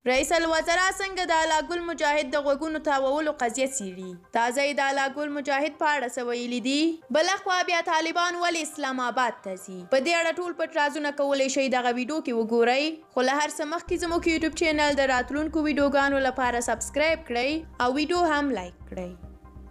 رئیس الوزرا څنګه د الله ګل مجاهد د غوږونو تاوولو قضیه څیړي. تازه یې د الله ګل مجاهد په اړه څه ویلي دي. بلخوا بیا طالبان ولې اسلام آباد ته ځي؟ په دې اړه ټول پټ رازونه کولی شئ دغه ویډیو کې وګورئ. خو له هر څه مخکې زموږ یوټیوب چینل د راتلونکو ویډیوګانو لپاره سبسکرایب کړئ او ویډیو هم لایک کړئ.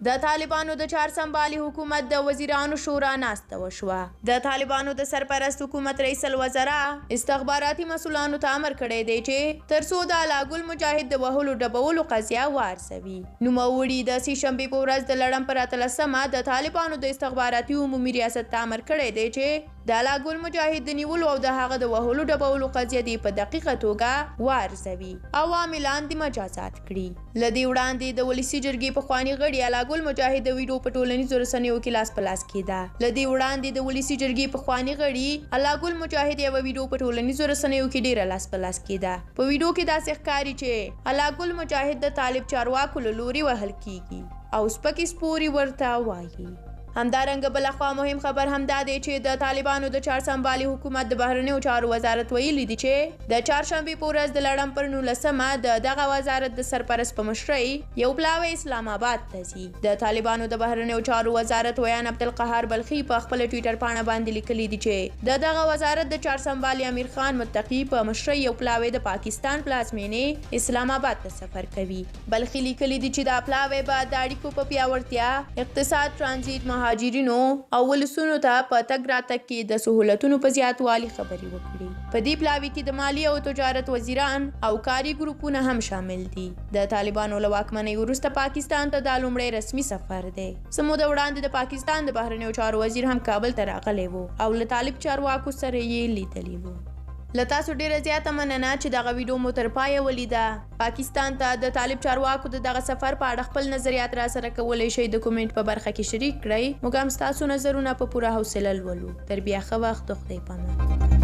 د طالبانو د چارسمبالي حکومت د وزیرانو شورا ناسته وشوه. د طالبانو د سرپرست حکومت رئیس الوزرا استخباراتي مسؤلانو ته امر کړی دی چې ترڅو د الله ګل مجاهد د وهلو ډبولو قضیه وارزوي. نوموړي د سې شنبې په ورځ د لړم پر 18مه د طالبانو د استخباراتي عمومي ریاست ته امر کړی دی چې د الله ګل مجاهد د نیولو او د هغه د وهلو ډبولو قضیه دی په دقیقه توګه وارزوي او عاملان د مجازات کړي. له دې وړاندې د ولسي جرګې پخواني غړي الله ګل مجاهد د ویډیو په ټولنیزو رسنیو کې لاس په لاس کېده. له دې وړاندې د ولسي جرګې پخواني غړي الله ګل مجاهد یوه ویډیو په ټولنیزو رسنیو کې ډیره لاس په لاس کېده. په ویډیو کې داسې ښکاري چې الله ګل مجاهد د طالب چارواکو له لوري وهل کیږي او سپکې سپورې ورته وایي. همدارنګه بلخوا مهم خبر همدا دی چې د طالبانو د چارسمبالي حکومت د بهرنیو چارو وزارت ویلي دی چې د چهارشنبې په ورځ د لړم پر 19مه د دغه وزارت د سرپرست په مشرۍ یو پلاوی اسلام آباد ته ځي. د طالبانو د بهرنیو چارو وزارت ویان عبدالقهار بلخي په خپل ټویټر پاڼه باندې لیکلي دي چې د دغه وزارت د چارسمبالي امیر خان متقي په مشرۍ یو پلاوی د پاکستان پلازمینې اسلام آباد ته سفر کوي. بلخي لیکلي دي چې دا پلاوی به د اړیکو په پیاوړتیا، اقتصاد، ترانزیت، مهاجرینو او ولسونو ته په تګ راتګ کې د سهولتونو په زیاتوالي خبرې وکړي. په دې پلاوي کې د مالیې او تجارت وزیران او کاري ګروپونه هم شامل دي. د طالبانو له واکمنۍ وروسته پاکستان ته دا لومړی رسمي سفر دی. څه موده وړاندې د پاکستان د بهرنیو چارو وزیر هم کابل ته راغلی و او له طالب چارواکو سره یې لیدلی و. له تاسو ډیره زیاته مننه چې دغه ویډیو مو تر پایه ولیده. پاکستان ته د طالب چارواکو د دغه سفر په اړه خپل نظریات را سره کولی شئ د کومنټ په برخه کې شریک کړئ. موږ هم ستاسو نظرونه په پوره حوصله لولو. تر بیا ښه وخت. د خدای پامان.